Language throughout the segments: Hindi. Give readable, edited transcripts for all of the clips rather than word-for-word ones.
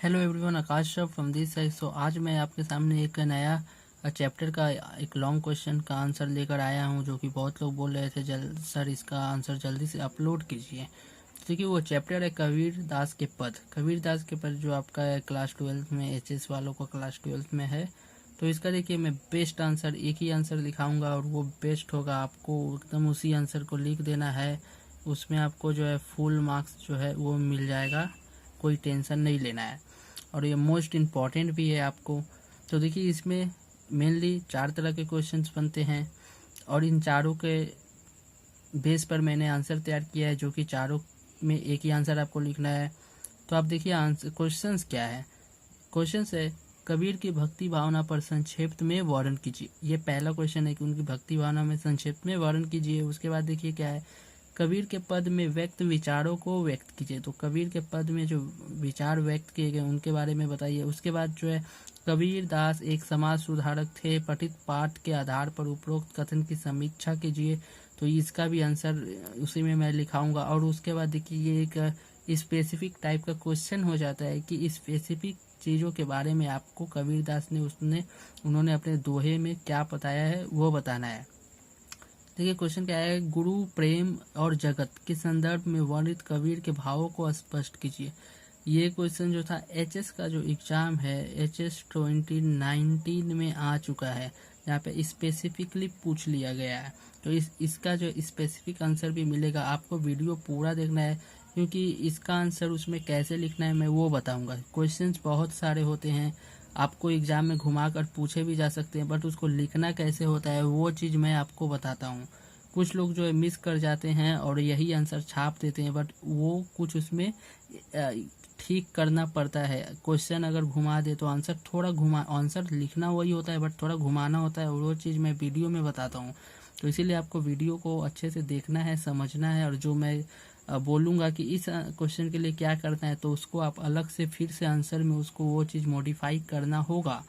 Hello everyone, Akash Shroff from this side. So आज मैं आपके सामने एक नया चैप्टर का एक लॉन्ग क्वेश्चन का आंसर लेकर आया हूं, जो कि बहुत लोग बोल रहे थे सर इसका आंसर जल्दी से अपलोड कीजिए। तो देखिए वो चैप्टर है कबीर दास के पद। कबीर दास के पद जो आपका क्लास 12 में एचएस वालों का क्लास 12 में है। तो इसका देखिए मैं बेस्ट आंसर एक ही आंसर लिखाऊंगा और वो बेस्ट होगा। आपको एकदम उसी आंसर को लिख देना है, उसमें आपको जो है फुल मार्क्स जो है वो मिल जाएगा, कोई टेंशन नहीं लेना है। और ये मोस्ट इम्पॉर्टेंट भी है आपको। तो देखिए इसमें मेनली 4 तरह के क्वेश्चंस बनते हैं और इन चारों के बेस पर मैंने आंसर तैयार किया है, जो कि चारों में एक ही आंसर आपको लिखना है। तो आप देखिए आंसर क्वेश्चंस क्या है। क्वेश्चंस है कबीर की भक्ति भावना पर संक्षेप में वर्णन कीजिए। ये पहला क्वेश्चन है कि उनकी भक्ति भावना में संक्षेप में वर्णन कीजिए। उसके बाद देखिए क्या है, कबीर के पद में व्यक्त विचारों को व्यक्त कीजिए। तो कबीर के पद में जो विचार व्यक्त किए गए उनके बारे में बताइए। उसके बाद जो है कबीर दास एक समाज सुधारक थे, पठित पाठ के आधार पर उपरोक्त कथन की समीक्षा कीजिए। तो इसका भी आंसर उसी में मैं लिखाऊंगा। और उसके बाद देखिए ये एक स्पेसिफिक टाइप का क्वेश्चन हो जाता है कि स्पेसिफिक चीज़ों के बारे में आपको कबीर दास ने उन्होंने अपने दोहे में क्या बताया है वो बताना है। देखिए क्वेश्चन क्या है, गुरु प्रेम और जगत के संदर्भ में वर्णित कबीर के भावों को स्पष्ट कीजिए। ये क्वेश्चन जो था एचएस का जो एग्जाम है एचएस 2019 में आ चुका है, यहाँ पे स्पेसिफिकली पूछ लिया गया है। तो इसका जो स्पेसिफिक आंसर भी मिलेगा। आपको वीडियो पूरा देखना है, क्योंकि इसका आंसर उसमें कैसे लिखना है मैं वो बताऊंगा। क्वेश्चंस बहुत सारे होते हैं, आपको एग्जाम में घुमा कर पूछे भी जा सकते हैं, बट उसको लिखना कैसे होता है वो चीज़ मैं आपको बताता हूँ। कुछ लोग जो है मिस कर जाते हैं और यही आंसर छाप देते हैं, बट वो कुछ उसमें ठीक करना पड़ता है। क्वेश्चन अगर घुमा दे तो आंसर थोड़ा आंसर लिखना वही होता है, बट थोड़ा घुमाना होता है, और वो चीज़ मैं वीडियो में बताता हूँ। तो इसीलिए आपको वीडियो को अच्छे से देखना है, समझना है, और जो मैं बोलूँगा कि इस क्वेश्चन के लिए क्या करना है तो उसको आप अलग से फिर से आंसर में उसको वो चीज़ मॉडिफाई करना होगा।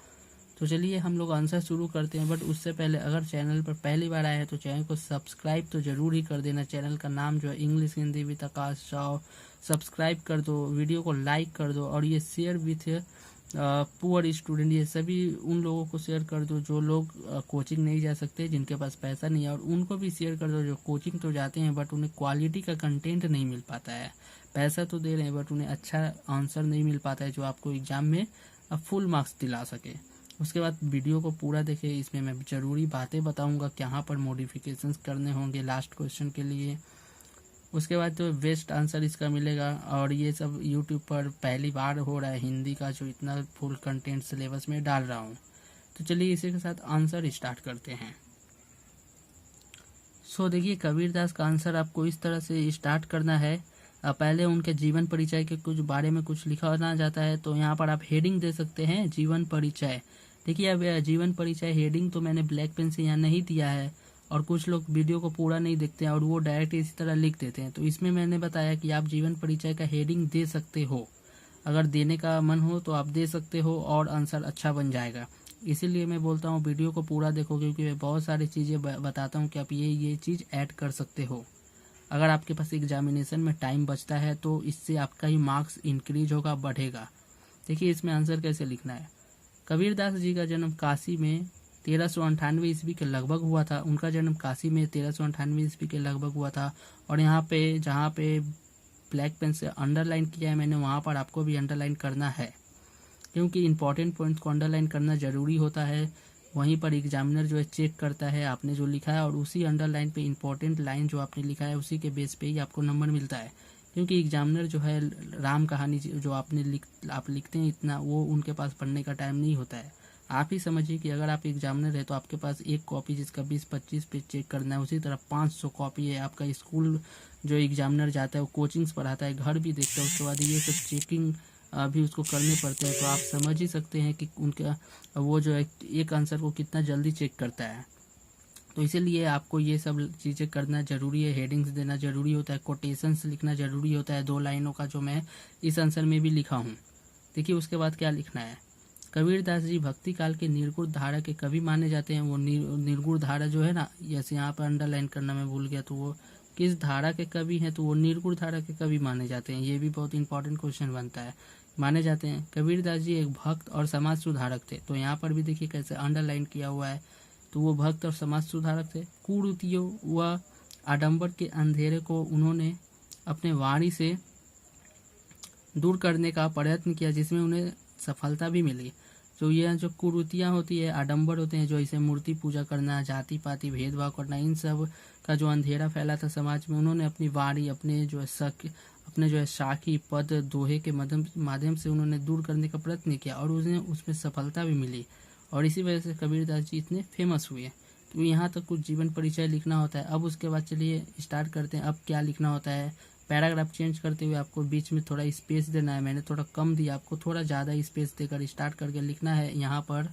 तो चलिए हम लोग आंसर शुरू करते हैं, बट उससे पहले अगर चैनल पर पहली बार आए हैं तो चैनल को सब्सक्राइब तो ज़रूर ही कर देना। चैनल का नाम जो है English Hindi with Akash Rao. Subscribe कर दो, वीडियो को लाइक कर दो, और ये शेयर विथ पुअर स्टूडेंट, ये सभी उन लोगों को शेयर कर दो जो लोग कोचिंग नहीं जा सकते, जिनके पास पैसा नहीं है, और उनको भी शेयर कर दो जो कोचिंग तो जाते हैं बट उन्हें क्वालिटी का कंटेंट नहीं मिल पाता है। पैसा तो दे रहे हैं बट उन्हें अच्छा आंसर नहीं मिल पाता है जो आपको एग्जाम में फुल मार्क्स दिला सके। उसके बाद वीडियो को पूरा देखें, इसमें मैं ज़रूरी बातें बताऊंगा, कहाँ पर मॉडिफिकेशंस करने होंगे लास्ट क्वेश्चन के लिए। उसके बाद तो बेस्ट आंसर इसका मिलेगा। और ये सब यूट्यूब पर पहली बार हो रहा है, हिंदी का जो इतना फुल कंटेंट सिलेबस में डाल रहा हूँ। तो चलिए इसी के साथ आंसर स्टार्ट करते हैं। सो देखिए कबीर दास का आंसर आपको इस तरह से स्टार्ट करना है। पहले उनके जीवन परिचय के कुछ बारे में कुछ लिखा होना जाता है, तो यहाँ पर आप हेडिंग दे सकते हैं जीवन परिचय। देखिए अब जीवन परिचय हेडिंग तो मैंने ब्लैक पेन से यहाँ नहीं दिया है, और कुछ लोग वीडियो को पूरा नहीं देखते हैं और वो डायरेक्ट इसी तरह लिख देते हैं। तो इसमें मैंने बताया कि आप जीवन परिचय का हेडिंग दे सकते हो, अगर देने का मन हो तो आप दे सकते हो और आंसर अच्छा बन जाएगा। इसीलिए मैं बोलता हूँ वीडियो को पूरा देखो, क्योंकि मैं बहुत सारी चीज़ें बताता हूँ कि आप ये चीज़ ऐड कर सकते हो। अगर आपके पास एग्जामिनेशन में टाइम बचता है तो इससे आपका ही मार्क्स इंक्रीज होगा, बढ़ेगा। देखिए इसमें आंसर कैसे लिखना है। कबीर दास जी का जन्म काशी में 1398 ईस्वी के लगभग हुआ था। उनका जन्म काशी में 1398 ईस्वी के लगभग हुआ था। और यहाँ पे जहाँ पे ब्लैक पेन से अंडरलाइन किया है मैंने, वहाँ पर आपको भी अंडरलाइन करना है, क्योंकि इंपॉर्टेंट पॉइंट्स को अंडरलाइन करना ज़रूरी होता है। वहीं पर एग्जामिनर जो है चेक करता है आपने जो लिखा है, और उसी अंडरलाइन पे इंपॉर्टेंट लाइन जो आपने लिखा है उसी के बेस पे ही आपको नंबर मिलता है। क्योंकि एग्जामिनर जो है राम कहानी जो आप लिखते हैं इतना, वो उनके पास पढ़ने का टाइम नहीं होता है। आप ही समझिए कि अगर आप एग्जामिनर है तो आपके पास एक कॉपी जिसका 20-25 पेज चेक करना है, उसी तरह 500 कॉपी है। आपका स्कूल जो एग्जामिनर जाता है वो कोचिंग्स पढ़ाता है, घर भी देखता है, उसके बाद ये सब चेकिंग भी उसको करने पड़ते हैं। तो आप समझ ही सकते हैं कि उनका वो जो है एक आंसर को कितना जल्दी चेक करता है। तो इसीलिए आपको ये सब चीज़ें करना ज़रूरी है, हेडिंग्स देना ज़रूरी होता है, कोटेशंस लिखना ज़रूरी होता है, 2 लाइनों का जो मैं इस आंसर में भी लिखा हूँ। देखिए उसके बाद क्या लिखना है। कबीर दास जी भक्ति काल के निर्गुण धारा के कवि माने जाते हैं। वो निर्गुण धारा जो है ना, जैसे यहाँ पर अंडरलाइन करना मैं भूल गया, तो वो किस धारा के कवि हैं, तो वो निर्गुण धारा के कवि माने जाते हैं। ये भी बहुत इंपॉर्टेंट क्वेश्चन बनता है, माने जाते हैं। कबीरदास जी एक भक्त और समाज सुधारक थे, तो यहाँ पर भी देखिए कैसे अंडरलाइन किया हुआ है, तो वो भक्त और समाज सुधारक थे। कुरीतियों व आडंबर के अंधेरे को उन्होंने अपने वाणी से दूर करने का प्रयत्न किया, जिसमें उन्हें सफलता भी मिली। तो यह जो कुरीतियाँ होती है, आडंबर होते हैं, जो इसे मूर्ति पूजा करना, जाति पाति भेदभाव करना, इन सब का जो अंधेरा फैला था समाज में, उन्होंने अपनी वाणी, अपने जो है साखी पद दोहे के माध्यम से उन्होंने दूर करने का प्रयत्न किया, और उन्हें उसमें सफलता भी मिली, और इसी वजह से कबीरदास जी इतने फेमस हुए। तो यहाँ तक कुछ जीवन परिचय लिखना होता है। अब उसके बाद चलिए स्टार्ट करते हैं। अब क्या लिखना होता है, पैराग्राफ चेंज करते हुए आपको बीच में थोड़ा स्पेस देना है। मैंने थोड़ा कम दिया, आपको थोड़ा ज़्यादा स्पेस देकर स्टार्ट करके लिखना है। यहाँ पर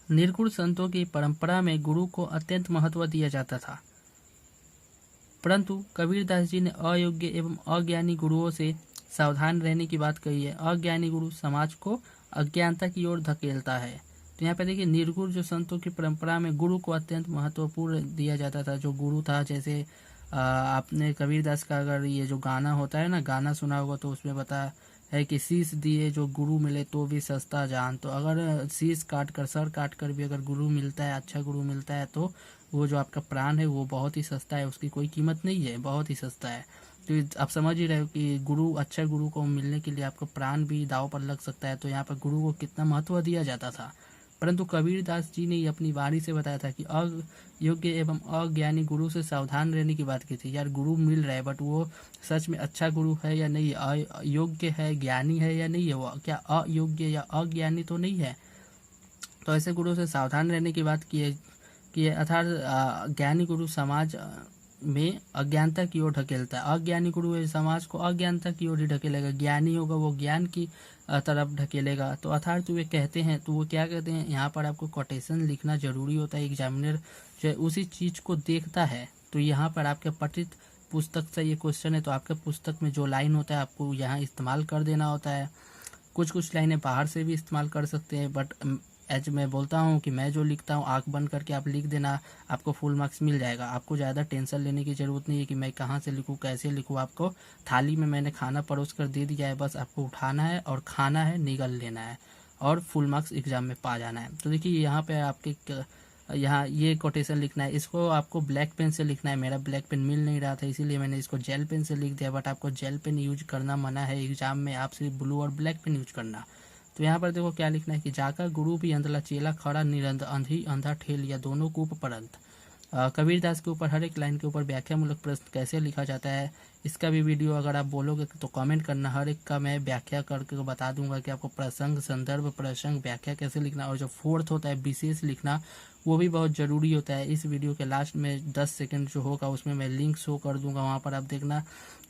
निर्गुण संतों की परंपरा में गुरु को अत्यंत महत्व दिया जाता था, परंतु कबीरदास जी ने अयोग्य एवं अज्ञानी गुरुओं से सावधान रहने की बात कही है। अज्ञानी गुरु समाज को अज्ञानता की ओर धकेलता है। तो यहाँ पे देखिए, निर्गुण जो संतों की परंपरा में गुरु को अत्यंत महत्वपूर्ण दिया जाता था। जो गुरु था, जैसे आपने कबीरदास का अगर ये जो गाना होता है ना, गाना सुना होगा, तो उसमें बता है कि शीश दिए जो गुरु मिले तो भी सस्ता जान। तो अगर शीश काट कर, सर काट कर भी अगर गुरु मिलता है, अच्छा गुरु मिलता है, तो वो जो आपका प्राण है वो बहुत ही सस्ता है, उसकी कोई कीमत नहीं है, बहुत ही सस्ता है। तो आप समझ ही रहे हो कि गुरु, अच्छा गुरु को मिलने के लिए आपका प्राण भी दांव पर लग सकता है। तो यहाँ पर गुरु को कितना महत्व दिया जाता था। परंतु कबीरदास जी ने अपनी वाणी से बताया था कि अयोग्य एवं अज्ञानी गुरु से सावधान रहने की बात की थी। यार गुरु मिल रहा है, बट वो सच में अच्छा गुरु है या नहीं, अयोग्य है, ज्ञानी है या नहीं है, वो क्या अयोग्य या अज्ञानी तो नहीं है। तो ऐसे गुरु से सावधान रहने की बात की है। अर्थात ज्ञानी गुरु समाज में अज्ञानता की ओर ढकेलता है। अज्ञानी गुरु है समाज को अज्ञानता की ओर ही ढकेलेगा, ज्ञानी होगा वो ज्ञान की तरफ ढकेलेगा। तो अर्थात वे कहते हैं, तो वो क्या कहते हैं, यहाँ पर आपको कोटेशन लिखना जरूरी होता है। एग्जामिनर जो है उसी चीज को देखता है। तो यहाँ पर आपके पठित पुस्तक से ये क्वेश्चन है, तो आपके पुस्तक में जो लाइन होता है आपको यहाँ इस्तेमाल कर देना होता है। कुछ लाइनें बाहर से भी इस्तेमाल कर सकते हैं, बट एज मैं बोलता हूँ कि मैं जो लिखता हूँ, आंख बंद करके आप लिख देना, आपको फुल मार्क्स मिल जाएगा। आपको ज़्यादा टेंशन लेने की ज़रूरत नहीं है कि मैं कहाँ से लिखूँ, कैसे लिखूँ। आपको थाली में मैंने खाना परोस कर दे दिया है, बस आपको उठाना है और खाना है, निगल लेना है, और फुल मार्क्स एग्जाम में पा जाना है। तो देखिए यहाँ पे आपके यहाँ ये कोटेशन लिखना है। इसको आपको ब्लैक पेन से लिखना है। मेरा ब्लैक पेन मिल नहीं रहा था, इसीलिए मैंने इसको जेल पेन से लिख दिया, बट आपको जेल पेन यूज करना मना है एग्जाम में, आप सिर्फ ब्लू और ब्लैक पेन यूज करना। तो यहाँ पर देखो क्या लिखना है कि जाका गुरु भी अंधला चेला खड़ा निरंध अंधी अंधा ठेल या दोनों कूप परंत। कबीरदास के ऊपर हर एक लाइन के ऊपर व्याख्यामूलक प्रश्न कैसे लिखा जाता है, इसका भी वीडियो अगर आप बोलोगे तो कमेंट करना, हर एक का मैं व्याख्या करके बता दूंगा कि आपको प्रसंग, संदर्भ, प्रसंग, व्याख्या कैसे लिखना। और जो फोर्थ होता है विशेष लिखना, वो भी बहुत ज़रूरी होता है। इस वीडियो के लास्ट में 10 सेकंड जो होगा उसमें मैं लिंक शो कर दूंगा, वहाँ पर आप देखना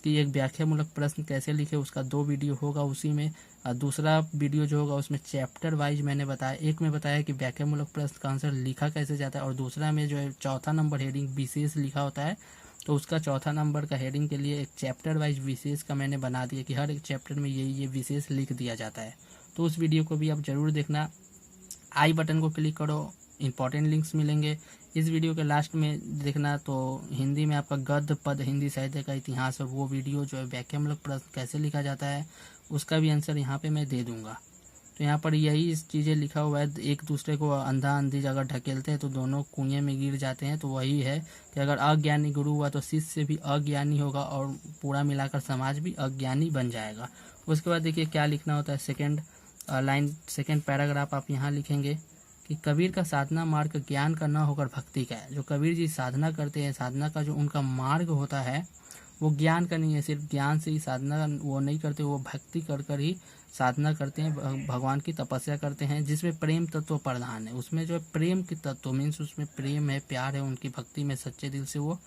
कि एक व्याख्यामूलक प्रश्न कैसे लिखे, उसका 2 वीडियो होगा उसी में। दूसरा वीडियो जो होगा उसमें चैप्टर वाइज मैंने बताया, एक में बताया कि व्याख्यामूलक प्रश्न का आंसर लिखा कैसे जाता है, और दूसरा में जो है चौथा नंबर हेडिंग विशेष लिखा होता है, तो उसका चौथा नंबर का हेडिंग के लिए एक चैप्टर वाइज विशेष का मैंने बना दिया कि हर एक चैप्टर में ये विशेष लिख दिया जाता है। तो उस वीडियो को भी आप जरूर देखना। आई बटन को क्लिक करो, इंपॉर्टेंट लिंक्स मिलेंगे। इस वीडियो के लास्ट में देखना, तो हिंदी में आपका गद्य पद हिंदी साहित्य का इतिहास, और वो वीडियो जो है व्याख्यामूलक प्रश्न कैसे लिखा जाता है उसका भी आंसर यहाँ पे मैं दे दूंगा। तो यहाँ पर यही चीज़ें लिखा हुआ है, एक दूसरे को अंधा अंधी अगर ढकेलते हैं तो दोनों कुएं में गिर जाते हैं। तो वही है कि अगर अज्ञानी गुरु हुआ तो शिष्य भी अज्ञानी होगा, और पूरा मिलाकर समाज भी अज्ञानी बन जाएगा। उसके बाद देखिए क्या लिखना होता है, सेकेंड लाइन, सेकेंड पैराग्राफ आप यहाँ लिखेंगे कि कबीर का साधना मार्ग ज्ञान का न होकर भक्ति का है। जो कबीर जी साधना करते हैं, साधना का जो उनका मार्ग होता है वो ज्ञान का नहीं है। सिर्फ ज्ञान से ही साधना वो नहीं करते, वो भक्ति कर कर ही साधना करते हैं, भगवान की तपस्या करते हैं, जिसमें प्रेम तत्व प्रधान है। उसमें जो है प्रेम की तत्व मीन्स उसमें प्रेम है, प्यार है, उनकी भक्ति में सच्चे दिल से वो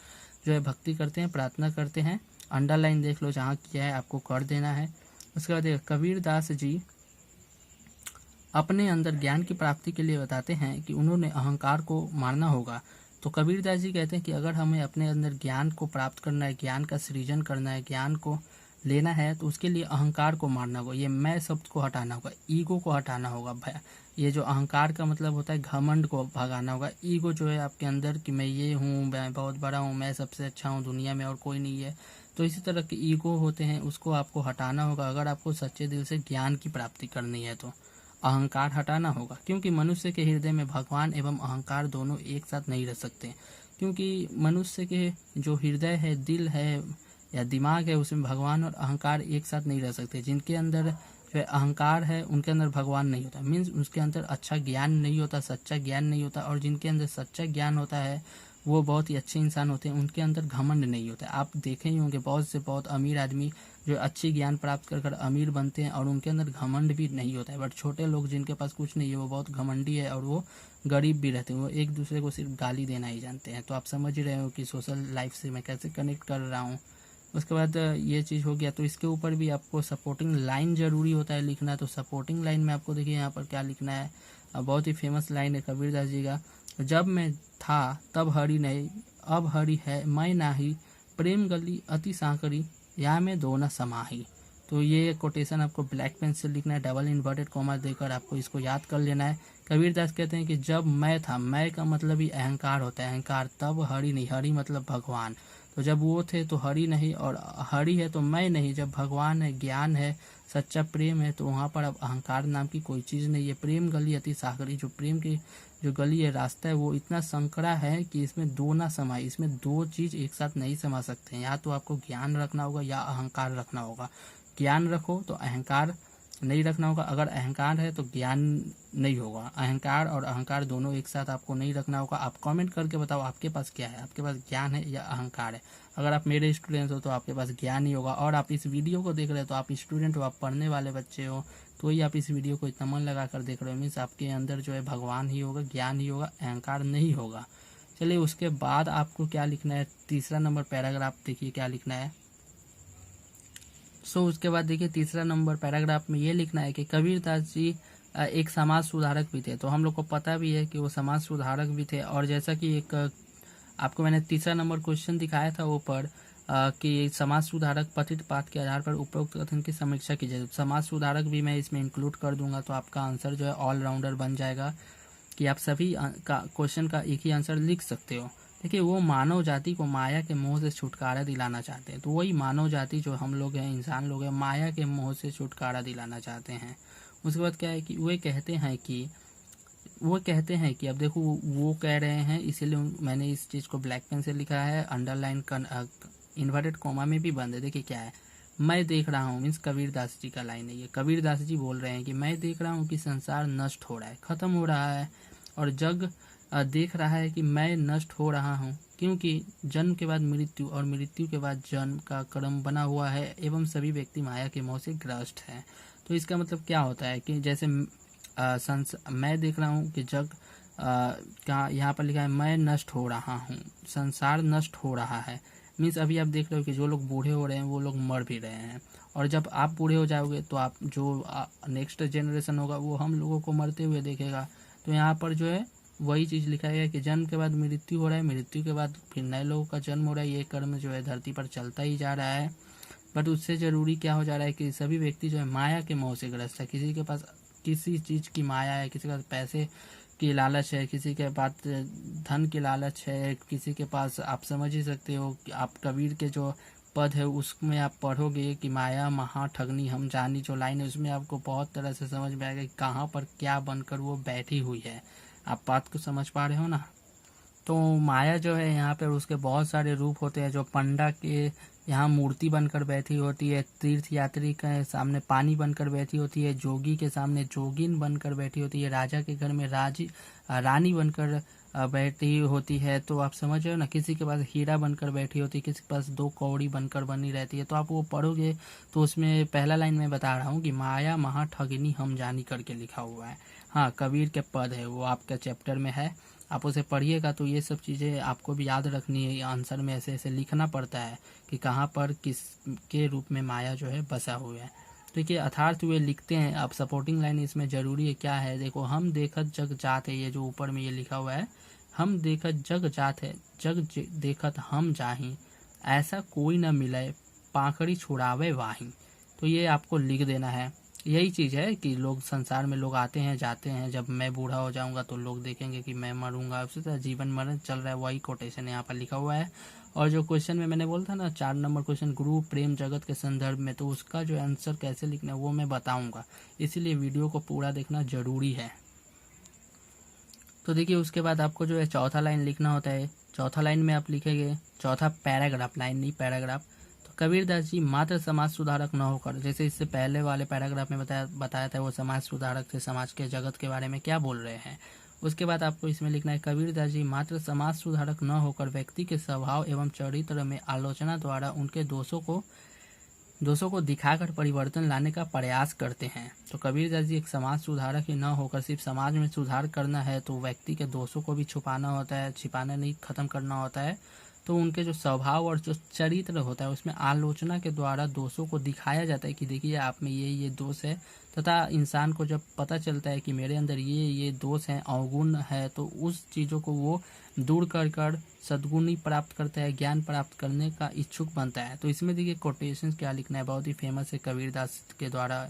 जो है भक्ति करते हैं, प्रार्थना करते हैं। अंडरलाइन देख लो, जहाँ किया है आपको कर देना है। उसके बाद कबीरदास जी अपने अंदर ज्ञान की प्राप्ति के लिए बताते हैं कि उन्होंने अहंकार को मारना होगा। तो कबीरदास जी कहते हैं कि अगर हमें अपने अंदर ज्ञान को प्राप्त करना है, ज्ञान का सृजन करना है, ज्ञान को लेना है तो उसके लिए अहंकार को मारना होगा, ये मैं शब्द को हटाना होगा, ईगो को हटाना होगा। ये जो अहंकार का मतलब होता है घमंड को भगाना होगा। ईगो जो है आपके अंदर कि मैं ये हूँ, मैं बहुत बड़ा हूँ, मैं सबसे अच्छा हूँ दुनिया में और कोई नहीं है, तो इसी तरह के ईगो होते हैं उसको आपको हटाना होगा अगर आपको सच्चे दिल से ज्ञान की प्राप्ति करनी है। तो अहंकार हटाना होगा, क्योंकि मनुष्य के हृदय में भगवान एवं अहंकार दोनों एक साथ नहीं रह सकते। क्योंकि मनुष्य के जो हृदय है, दिल है या दिमाग है, उसमें भगवान और अहंकार एक साथ नहीं रह सकते। जिनके अंदर जो है अहंकार है उनके अंदर भगवान नहीं होता, मीन्स उसके अंदर अच्छा ज्ञान नहीं होता, सच्चा ज्ञान नहीं होता। और जिनके अंदर सच्चा ज्ञान होता है वो बहुत ही अच्छे इंसान होते हैं, उनके अंदर घमंड नहीं होता है। आप देखे ही होंगे बहुत से बहुत अमीर आदमी जो अच्छी ज्ञान प्राप्त कर कर अमीर बनते हैं और उनके अंदर घमंड भी नहीं होता है। बट छोटे लोग जिनके पास कुछ नहीं है वो बहुत घमंडी है और वो गरीब भी रहते हैं, वो एक दूसरे को सिर्फ गाली देना ही जानते हैं। तो आप समझ ही रहे हो कि सोशल लाइफ से मैं कैसे कनेक्ट कर रहा हूँ। उसके बाद ये चीज़ हो गया, तो इसके ऊपर भी आपको सपोर्टिंग लाइन ज़रूरी होता है लिखना। तो सपोर्टिंग लाइन में आपको देखिए यहाँ पर क्या लिखना है। बहुत ही फेमस लाइन है कबीरदास जी का, जब मैं था तब हरि नहीं, अब हरि है मैं नाही, प्रेम गली अति सांकरी, या में दो न समाही। तो ये कोटेशन आपको ब्लैक पेन से लिखना है, डबल इन्वर्टेड कॉमा देकर आपको इसको याद कर लेना है। कबीरदास कहते हैं कि जब मैं था, मैं का मतलब ही अहंकार होता है, अहंकार, तब हरि नहीं, हरि मतलब भगवान। तो जब वो थे तो हरि नहीं, और हरि है तो मैं नहीं। जब भगवान है, ज्ञान है, सच्चा प्रेम है, तो वहाँ पर अब अहंकार नाम की कोई चीज़ नहीं है। प्रेम गली अति सागरी, जो प्रेम की जो गली है, रास्ता है, वो इतना संकरा है कि इसमें दो ना समाये, इसमें दो चीज़ एक साथ नहीं समा सकते हैं। या तो आपको ज्ञान रखना होगा या अहंकार रखना होगा। ज्ञान रखो तो अहंकार नहीं रखना होगा, अगर अहंकार है तो ज्ञान नहीं होगा। अहंकार और अहंकार दोनों एक साथ आपको नहीं रखना होगा। आप कमेंट करके बताओ आपके पास क्या है, आपके पास ज्ञान है या अहंकार है। अगर आप मेरे स्टूडेंट हो तो आपके पास ज्ञान ही होगा, और आप इस वीडियो को देख रहे हो तो आप स्टूडेंट हो, आप पढ़ने वाले बच्चे हो, तो ही आप इस वीडियो को इतना मन लगा कर देख रहे हो। मीन्स आपके अंदर जो है भगवान ही होगा, ज्ञान ही होगा, अहंकार नहीं होगा। चलिए उसके बाद आपको क्या लिखना है, तीसरा नंबर पैराग्राफ देखिए क्या लिखना है। उसके बाद देखिए तीसरा नंबर पैराग्राफ में ये लिखना है कि कबीरदास जी एक समाज सुधारक भी थे। तो हम लोग को पता भी है कि वो समाज सुधारक भी थे। और जैसा कि एक आपको मैंने तीसरा नंबर क्वेश्चन दिखाया था ऊपर कि समाज सुधारक पतित पाठ के आधार पर उपरोक्त कथन की समीक्षा कीजिए। समाज सुधारक भी मैं इसमें इंक्लूड कर दूंगा, तो आपका आंसर जो है ऑलराउंडर बन जाएगा कि आप सभी का क्वेश्चन का एक ही आंसर लिख सकते हो। देखिए वो मानव जाति को माया के मोह से छुटकारा दिलाना चाहते हैं। तो वही मानव जाति जो हम लोग हैं, इंसान लोग हैं, माया के मोह से छुटकारा दिलाना चाहते हैं। उसके बाद क्या है कि वो कहते हैं कि अब देखो वो कह रहे हैं, इसीलिए मैंने इस चीज़ को ब्लैक पेन से लिखा है, अंडरलाइन इन्वर्टेड कॉमा में भी बंद है। देखिए क्या है, मैं देख रहा हूँ, मीन्स कबीरदास जी का लाइन है ये। कबीरदास जी बोल रहे हैं कि मैं देख रहा हूँ कि संसार नष्ट हो रहा है, खत्म हो रहा है, और जग देख रहा है कि मैं नष्ट हो रहा हूँ, क्योंकि जन्म के बाद मृत्यु और मृत्यु के बाद जन्म का क्रम बना हुआ है, एवं सभी व्यक्ति माया के मोह से ग्रस्त हैं। तो इसका मतलब क्या होता है कि जैसे मैं देख रहा हूँ कि जग का यहाँ पर लिखा है मैं नष्ट हो रहा हूँ, संसार नष्ट हो रहा है। मीन्स अभी आप देख रहे हो कि जो लोग बूढ़े हो रहे हैं वो लोग मर भी रहे हैं, और जब आप बूढ़े हो जाओगे तो आप जो नेक्स्ट जनरेशन होगा वो हम लोगों को मरते हुए देखेगा। तो यहाँ पर जो है वही चीज़ लिखा है कि जन्म के बाद मृत्यु हो रहा है, मृत्यु के बाद फिर नए लोगों का जन्म हो रहा है। ये क्रम जो है धरती पर चलता ही जा रहा है। बट उससे ज़रूरी क्या हो जा रहा है कि सभी व्यक्ति जो है माया के मोह से ग्रस्त है। किसी के पास किसी चीज़ की माया है, किसी के पास पैसे की लालच है, किसी के पास धन की लालच है, किसी के पास आप समझ ही सकते हो कि आप कबीर के जो पद है उसमें आप पढ़ोगे कि माया महा ठगनी हम जानी, जो लाइन है उसमें आपको बहुत तरह से समझ में आएगा कि कहाँ पर क्या बनकर वो बैठी हुई है। आप बात को समझ पा रहे हो ना। तो माया जो है यहाँ पर उसके बहुत सारे रूप होते हैं। जो पंडा के यहाँ मूर्ति बनकर बैठी होती है, तीर्थ यात्री के सामने पानी बनकर बैठी होती है, जोगी के सामने जोगिन बनकर बैठी होती है, राजा के घर में रानी बनकर बैठी होती है। तो आप समझ रहे हो ना, किसी के पास हीरा बनकर बैठी होती है, किसी के पास दो कौड़ी बनकर बनी रहती है। तो आप वो पढ़ोगे तो उसमें पहला लाइन में बता रहा हूँ कि माया महा ठगिनी हम जानी करके लिखा हुआ है। हाँ, कबीर के पद है, वो आपका चैप्टर में है, आप उसे पढ़िएगा तो ये सब चीज़ें आपको भी याद रखनी है। आंसर में ऐसे ऐसे लिखना पड़ता है कि कहाँ पर किस के रूप में माया जो है बसा हुआ है। देखिए अर्थात वे लिखते हैं। अब सपोर्टिंग लाइन इसमें ज़रूरी है क्या है, देखो हम देखत जग जात है, ये जो ऊपर में ये लिखा हुआ है, हम देखत जग जात है, जग देखत हम जाही, ऐसा कोई न मिले पाखड़ी छुड़ावे वाही। तो ये आपको लिख देना है। यही चीज़ है कि लोग संसार में लोग आते हैं जाते हैं, जब मैं बूढ़ा हो जाऊंगा तो लोग देखेंगे कि मैं मरूंगा, उसी तरह जीवन मरण चल रहा है, वही कोटेशन यहाँ पर लिखा हुआ है। और जो क्वेश्चन में मैंने बोला था ना 4 नंबर क्वेश्चन गुरु प्रेम जगत के संदर्भ में, तो उसका जो आंसर कैसे लिखना है वो मैं बताऊंगा, इसीलिए वीडियो को पूरा देखना जरूरी है। तो देखिए उसके बाद आपको जो है चौथा लाइन लिखना होता है। चौथा लाइन में आप लिखेंगे, चौथा पैराग्राफ, लाइन नहीं पैराग्राफ। तो कबीरदास जी मात्र समाज सुधारक न होकर, जैसे इससे पहले वाले पैराग्राफ में बताया था वो समाज सुधारक थे, समाज के जगत के बारे में क्या बोल रहे हैं। उसके बाद आपको इसमें लिखना है कबीरदास जी मात्र समाज सुधारक न होकर व्यक्ति के स्वभाव एवं चरित्र में आलोचना द्वारा उनके दोषों को दिखाकर परिवर्तन लाने का प्रयास करते हैं। तो कबीरदास जी एक समाज सुधारक ही न होकर सिर्फ समाज में सुधार करना है तो व्यक्ति के दोषों को भी छुपाना होता है, छिपाना नहीं, खत्म करना होता है। तो उनके जो स्वभाव और जो चरित्र होता है उसमें आलोचना के द्वारा दोषों को दिखाया जाता है कि देखिए आप में ये दोष है, तथा इंसान को जब पता चलता है कि मेरे अंदर ये दोष है, अवगुण है, तो उस चीज़ों को वो दूर कर सद्गुणी प्राप्त करता है, ज्ञान प्राप्त करने का इच्छुक बनता है। तो इसमें देखिए कोटेशन क्या लिखना है, बहुत ही फेमस है कबीरदास के द्वारा।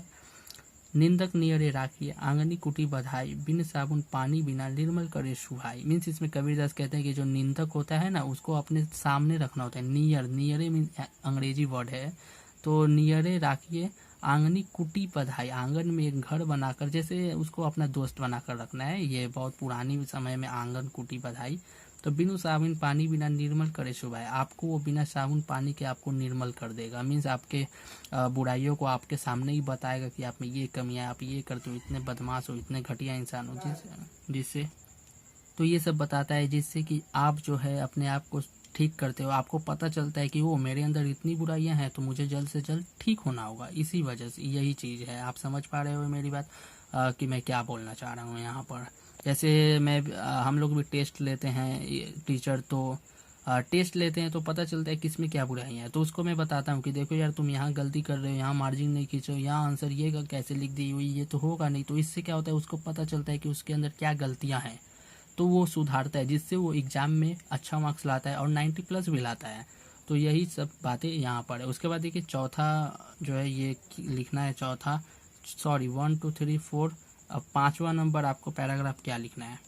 निंदक नियरे राखिए आंगनी कुटी बधाई, बिन साबुन पानी बिना निर्मल करे सुहाई। मीन्स इसमें कबीरदास कहते हैं कि जो निंदक होता है ना उसको अपने सामने रखना होता है। नियरे मीन्स अंग्रेजी वर्ड है। तो नियरे राखिए आंगनी कुटी बधाई, आंगन में एक घर बनाकर जैसे उसको अपना दोस्त बनाकर रखना है। ये बहुत पुरानी समय में आंगन कुटी बधाई। तो बिनु साबुन पानी बिना निर्मल करे सुभाए, आपको वो बिना साबुन पानी के आपको निर्मल कर देगा। मीन्स आपके बुराइयों को आपके सामने ही बताएगा कि आप में ये कमियां, आप ये करते हो, इतने बदमाश हो, इतने घटिया इंसान हो, जिससे तो ये सब बताता है, जिससे कि आप जो है अपने आप को ठीक करते हो। आपको पता चलता है कि वो मेरे अंदर इतनी बुराइयां हैं तो मुझे जल्द से जल्द ठीक होना होगा। इसी वजह से यही चीज़ है। आप समझ पा रहे हो मेरी बात कि मैं क्या बोलना चाह रहा हूँ यहाँ पर। जैसे हम लोग भी टेस्ट लेते हैं, टीचर तो टेस्ट लेते हैं तो पता चलता है किस में क्या बुराइयां हैं, तो उसको मैं बताता हूँ कि देखो यार तुम यहाँ गलती कर रहे हो, यहाँ मार्जिन नहीं खींचो, यहाँ आंसर ये कैसे लिख दी हुई, ये तो होगा नहीं। तो इससे क्या होता है, उसको पता चलता है कि उसके अंदर क्या गलतियाँ हैं, तो वो सुधारता है, जिससे वो एग्जाम में अच्छा मार्क्स लाता है और 90+ भी लाता है। तो यही सब बातें यहाँ पर है। उसके बाद देखिए चौथा जो है ये लिखना है, 1 2 3 4, अब 5वां नंबर आपको पैराग्राफ क्या लिखना है।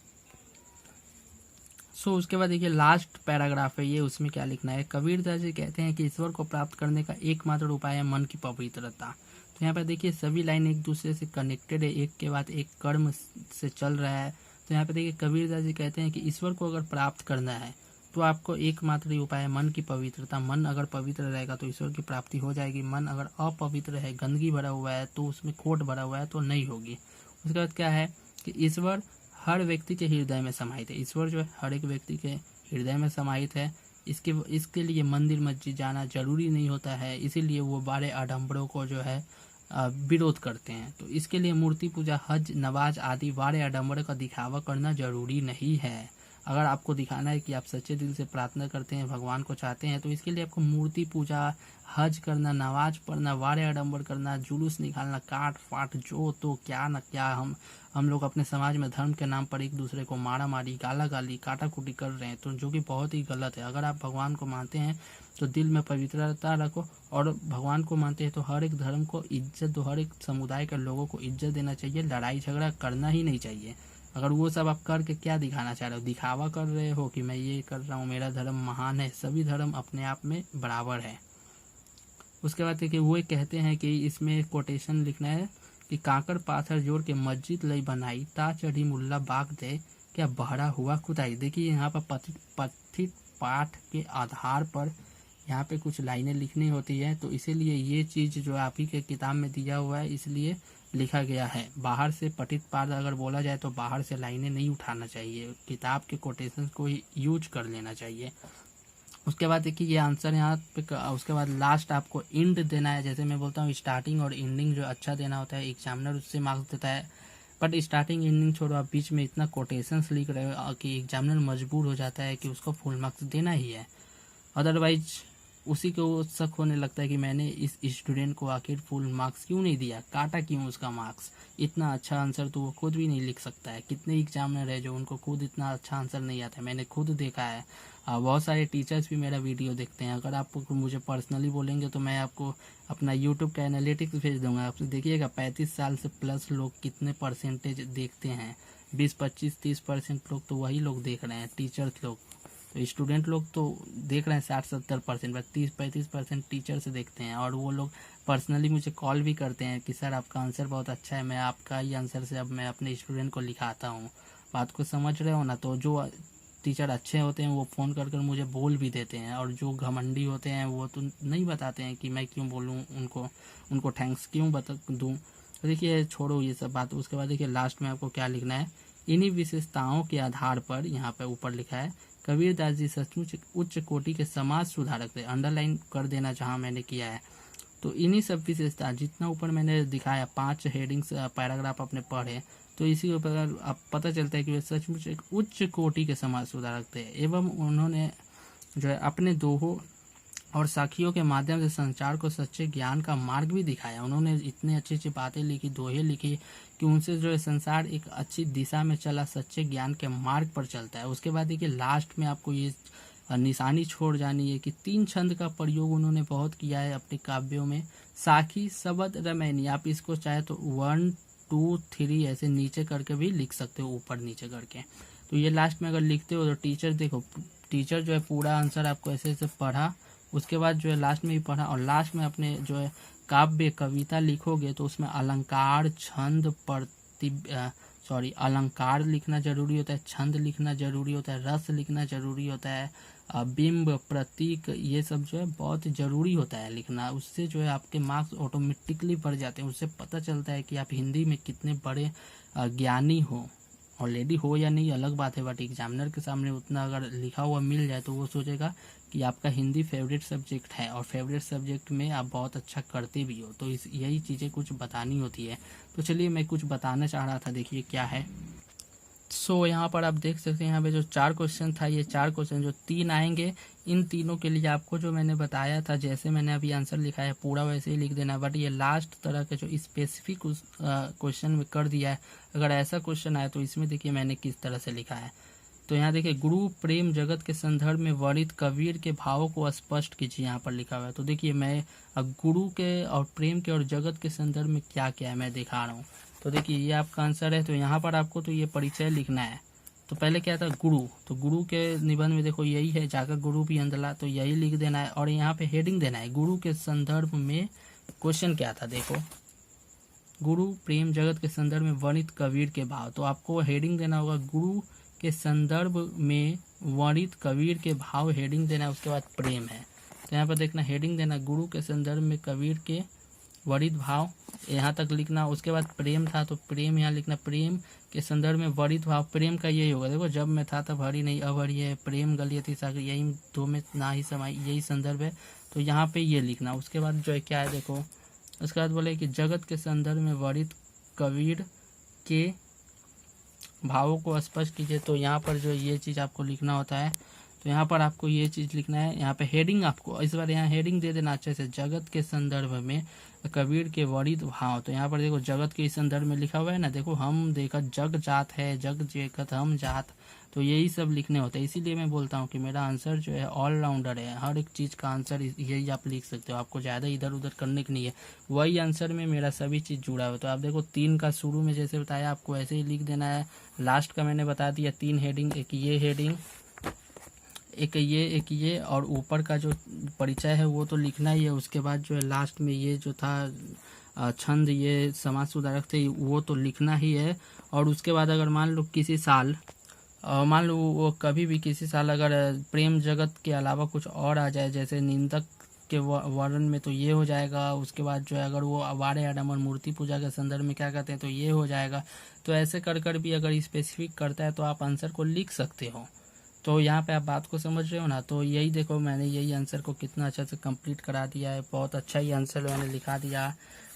उसके बाद देखिए लास्ट पैराग्राफ है ये, उसमें क्या लिखना है। कबीरदास जी कहते हैं कि ईश्वर को प्राप्त करने का एकमात्र उपाय है मन की पवित्रता। तो यहाँ पर देखिए सभी लाइन एक दूसरे से कनेक्टेड है, एक के बाद एक कर्म से चल रहा है। तो यहाँ पे देखिए कबीरदास जी कहते हैं कि ईश्वर को अगर प्राप्त करना है तो आपको एकमात्र ही उपाय है मन की पवित्रता। मन अगर पवित्र रहेगा तो ईश्वर की प्राप्ति हो जाएगी। मन अगर अपवित्र है, गंदगी भरा हुआ है, तो उसमें खोट भरा हुआ है, तो नहीं होगी। उसके बाद क्या है कि ईश्वर हर व्यक्ति के हृदय में समाहित है। ईश्वर जो है हर एक व्यक्ति के हृदय में समाहित है। इसके लिए मंदिर मस्जिद जाना जरूरी नहीं होता है, इसीलिए वो बड़े आडम्बरों को जो है विरोध करते हैं। तो इसके लिए मूर्ति पूजा, हज, नमाज आदि वारे आडम्बर का दिखावा करना जरूरी नहीं है। अगर आपको दिखाना है कि आप सच्चे दिल से प्रार्थना करते हैं, भगवान को चाहते हैं, तो इसके लिए आपको मूर्ति पूजा, हज करना, नमाज पढ़ना, वारे आडम्बर करना, जुलूस निकालना, काट फाट जो तो क्या न क्या हम लोग अपने समाज में धर्म के नाम पर एक दूसरे को मारा मारी, गाला गाली, काटा कुटी कर रहे हैं, तो जो कि बहुत ही गलत है। अगर आप भगवान को मानते हैं तो दिल में पवित्रता रखो, और भगवान को मानते हैं तो हर एक धर्म को इज्जत दो, हर एक समुदाय के लोगों को इज्जत देना चाहिए। लड़ाई झगड़ा करना ही नहीं चाहिए। अगर वो सब आप करके क्या दिखाना चाह रहे हो, दिखावा कर रहे हो कि मैं ये कर रहा हूँ, मेरा धर्म महान है। सभी धर्म अपने आप में बराबर है। उसके बाद देखिए वो कहते हैं कि इसमें कोटेशन लिखना है कि कांकर पाथर जोड़ के मस्जिद लई बनाई, ता चढ़ी मुल्ला बाग दे, क्या बहरा हुआ खुदाई। देखिए यहाँ पर पथित पाठ के आधार पर यहाँ पे कुछ लाइनें लिखनी होती है, तो इसीलिए ये चीज़ जो आप ही के किताब में दिया हुआ है इसलिए लिखा गया है। बाहर से पठित पाठ अगर बोला जाए तो बाहर से लाइनें नहीं उठाना चाहिए, किताब के कोटेशन को ही यूज कर लेना चाहिए। उसके बाद देखिए ये आंसर यहाँ पे। उसके बाद लास्ट आपको एंड देना है। जैसे मैं बोलता हूँ स्टार्टिंग और एंडिंग जो अच्छा देना होता है, एग्जामिनर उससे मार्क्स देता है। बट स्टार्टिंग एंडिंग छोड़ो, आप बीच में इतना कोटेशंस लिख रहे हो कि एग्जामिनर मजबूर हो जाता है कि उसको फुल मार्क्स देना ही है। अदरवाइज उसी को शक होने लगता है कि मैंने इस स्टूडेंट को आखिर फुल मार्क्स क्यों नहीं दिया, काटा क्यों उसका मार्क्स। इतना अच्छा आंसर तो वो खुद भी नहीं लिख सकता है। कितने एग्जामिनर है जो उनको खुद इतना अच्छा आंसर नहीं आता है, मैंने खुद देखा है। बहुत सारे टीचर्स भी मेरा वीडियो देखते हैं। अगर आप मुझे पर्सनली बोलेंगे तो मैं आपको अपना यूट्यूब का एनालिटिक्स भेज दूंगा। आप देखिएगा 35 साल से प्लस लोग कितने परसेंटेज देखते हैं। 20, 25, 30% लोग तो वही लोग देख रहे हैं, टीचर्स लोग। तो स्टूडेंट लोग तो देख रहे हैं 60-70%, बस 30-35% टीचर से देखते हैं। और वो लोग पर्सनली मुझे कॉल भी करते हैं कि सर आपका आंसर बहुत अच्छा है, मैं आपका ही आंसर से अब मैं अपने स्टूडेंट को लिखाता हूँ। बात को समझ रहे हो ना। तो जो टीचर अच्छे होते हैं वो फ़ोन कर मुझे बोल भी देते हैं, और जो घमंडी होते हैं वो तो नहीं बताते हैं कि मैं क्यों बोलूँ उनको थैंक्स क्यों बता दूँ। तो देखिए छोड़ो ये सब बात। उसके बाद देखिए लास्ट में आपको क्या लिखना है। इन्हीं विशेषताओं के आधार पर यहाँ पे ऊपर लिखा है, कबीरदास जी सचमुच उच्च कोटि के समाज सुधारक थे। अंडरलाइन कर देना जहाँ मैंने किया है। तो इन्हीं सब विशेषता जितना ऊपर मैंने दिखाया, 5 हेडिंग्स पैराग्राफ आपने पढ़े, तो इसी के ऊपर आप पता चलता है कि वे सचमुच एक उच्च कोटि के समाज सुधारक थे। एवं उन्होंने जो है अपने दोहों और साखियों के माध्यम से संचार को सच्चे ज्ञान का मार्ग भी दिखाया। उन्होंने इतनी अच्छी अच्छी बातें लिखी, दोहे लिखी कि उनसे जो है संसार एक अच्छी दिशा में चला, सच्चे ज्ञान के मार्ग पर चलता है। उसके बाद देखिए लास्ट में आपको ये निशानी छोड़ जानी है कि 3 छंद का प्रयोग उन्होंने बहुत किया है अपने काव्यों में। साखी, शबद, रमैनी। आप इसको चाहे तो 1, 2, 3 ऐसे नीचे करके भी लिख सकते हो, ऊपर नीचे करके। तो ये लास्ट में अगर लिखते हो तो टीचर देखो, टीचर जो है पूरा आंसर आपको ऐसे ऐसे पढ़ा, उसके बाद जो है लास्ट में भी पढ़ा, और लास्ट में अपने जो है काव्य कविता लिखोगे तो उसमें अलंकार, छंद, अलंकार लिखना जरूरी होता है, छंद लिखना जरूरी होता है, रस लिखना जरूरी होता है, बिंब, प्रतीक, ये सब जो है बहुत जरूरी होता है लिखना। उससे जो है आपके मार्क्स ऑटोमेटिकली बढ़ जाते हैं। उससे पता चलता है कि आप हिंदी में कितने बड़े ज्ञानी हो। ऑलरेडी हो या नहीं अलग बात है, बट एग्जामिनर के सामने उतना अगर लिखा हुआ मिल जाए तो वो सोचेगा कि आपका हिंदी फेवरेट सब्जेक्ट है, और फेवरेट सब्जेक्ट में आप बहुत अच्छा करते भी हो। तो यही चीज़ें कुछ बतानी होती है। तो चलिए मैं कुछ बताना चाह रहा था, देखिए क्या है। यहाँ पर आप देख सकते हैं, यहाँ पे जो 4 क्वेश्चन था, ये 4 क्वेश्चन जो 3 आएंगे, इन तीनों के लिए आपको जो मैंने बताया था, जैसे मैंने अभी आंसर लिखा है पूरा वैसे ही लिख देना। बट ये लास्ट तरह के जो स्पेसिफिक क्वेश्चन में कर दिया है, अगर ऐसा क्वेश्चन आए तो इसमें देखिए मैंने किस तरह से लिखा है। तो यहाँ देखिए, गुरु प्रेम जगत के संदर्भ में वर्णित कबीर के भावों को स्पष्ट कीजिए, यहाँ पर लिखा हुआ है। तो देखिए मैं अब गुरु के और प्रेम के और जगत के संदर्भ में क्या क्या है मैं दिखा रहा हूँ। तो देखिए ये आपका आंसर है। तो यहाँ पर आपको तो ये परिचय लिखना है। तो पहले क्या था, गुरु। तो गुरु के निबंध में देखो यही है, जाकर गुरु भी अंधला, तो यही लिख देना है। और यहाँ पे हेडिंग देना है, गुरु के संदर्भ में क्वेश्चन क्या था, देखो गुरु प्रेम जगत के संदर्भ में वर्णित कबीर के भाव। तो आपको हेडिंग देना होगा, गुरु के संदर्भ में वर्णित कबीर के भाव, हेडिंग देना है। उसके बाद प्रेम है, तो यहाँ पर देखना हेडिंग देना, गुरु के संदर्भ में कबीर के वर्णित भाव, यहाँ तक लिखना। उसके बाद प्रेम था तो प्रेम यहाँ लिखना, प्रेम के संदर्भ में वर्णित भाव। प्रेम का यही होगा, देखो जब मैं था तब हरी नहीं अब हरी है, प्रेम गलियती सागर, यही दो में ना ही समाई, यही संदर्भ है। तो यहाँ पे ये लिखना। उसके बाद जो है क्या है, देखो उसके बाद बोले कि जगत के संदर्भ में वर्णित कबीर के भावों को स्पष्ट कीजिए। तो यहाँ पर जो ये चीज़ आपको लिखना होता है। तो यहाँ पर आपको ये चीज़ लिखना है। यहाँ पे हेडिंग आपको इस बार यहाँ हेडिंग दे देना अच्छे से, जगत के संदर्भ में कबीर के वर्णित भाव। तो यहाँ पर देखो जगत के संदर्भ में लिखा हुआ है ना, देखो हम देखा जग जात है, जग जेकत हम जात, तो यही सब लिखने होते हैं। इसीलिए मैं बोलता हूँ कि मेरा आंसर जो है ऑलराउंडर है, हर एक चीज़ का आंसर यही आप लिख सकते हो, आपको ज़्यादा इधर उधर करने की नहीं है। वही आंसर में मेरा सभी चीज़ जुड़ा हुआ है। तो आप देखो 3 का शुरू में जैसे बताया आपको ऐसे ही लिख देना है। लास्ट का मैंने बता दिया 3 हेडिंग, एक ये हेडिंग, एक ये और ऊपर का जो परिचय है वो तो लिखना ही है। उसके बाद जो है लास्ट में ये जो था छंद, ये समाज सुधारक थे, वो तो लिखना ही है। और उसके बाद अगर मान लो किसी साल मान लो वो कभी भी किसी साल अगर प्रेम जगत के अलावा कुछ और आ जाए, जैसे निंदक के वर्ण में, तो ये हो जाएगा। उसके बाद जो है अगर वो आवारे आडम्बर मूर्ति पूजा के संदर्भ में क्या कहते हैं, तो ये हो जाएगा। तो ऐसे कर भी अगर स्पेसिफिक करता है तो आप आंसर को लिख सकते हो। तो यहाँ पे आप बात को समझ रहे हो ना। तो यही देखो मैंने यही आंसर को कितना अच्छा से कंप्लीट करा दिया है, बहुत अच्छा ही आंसर मैंने लिखा दिया,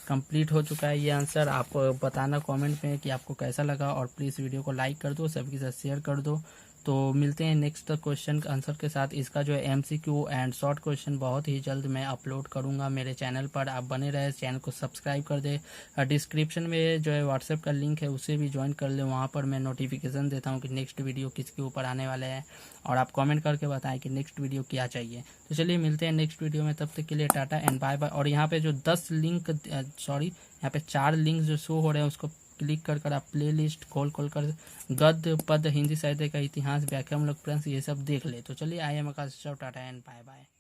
कंप्लीट हो चुका है ये आंसर। आप बताना कमेंट में कि आपको कैसा लगा, और प्लीज़ वीडियो को लाइक कर दो, सबके साथ शेयर कर दो। तो मिलते हैं नेक्स्ट क्वेश्चन का आंसर के साथ। इसका जो है एमसीक्यू एंड शॉर्ट क्वेश्चन बहुत ही जल्द मैं अपलोड करूंगा मेरे चैनल पर। आप बने रहे, चैनल को सब्सक्राइब कर दे। डिस्क्रिप्शन में जो है व्हाट्सएप का लिंक है उसे भी ज्वाइन कर ले, वहाँ पर मैं नोटिफिकेशन देता हूँ कि नेक्स्ट वीडियो किसके ऊपर आने वाले हैं, और आप कमेंट करके बताएं कि नेक्स्ट वीडियो क्या चाहिए। तो चलिए मिलते हैं नेक्स्ट वीडियो में, तब तक के लिए टाटा एंड बाय बाय। और यहाँ पे जो 10 लिंक यहाँ पे 4 लिंक जो शो हो रहे हैं उसको क्लिक कर आप प्ले लिस्ट खोल कर गद्य पद हिंदी साहित्य का इतिहास व्याकरण प्रिंस ये सब देख ले। तो चलिए I am Akash, tata and bye bye.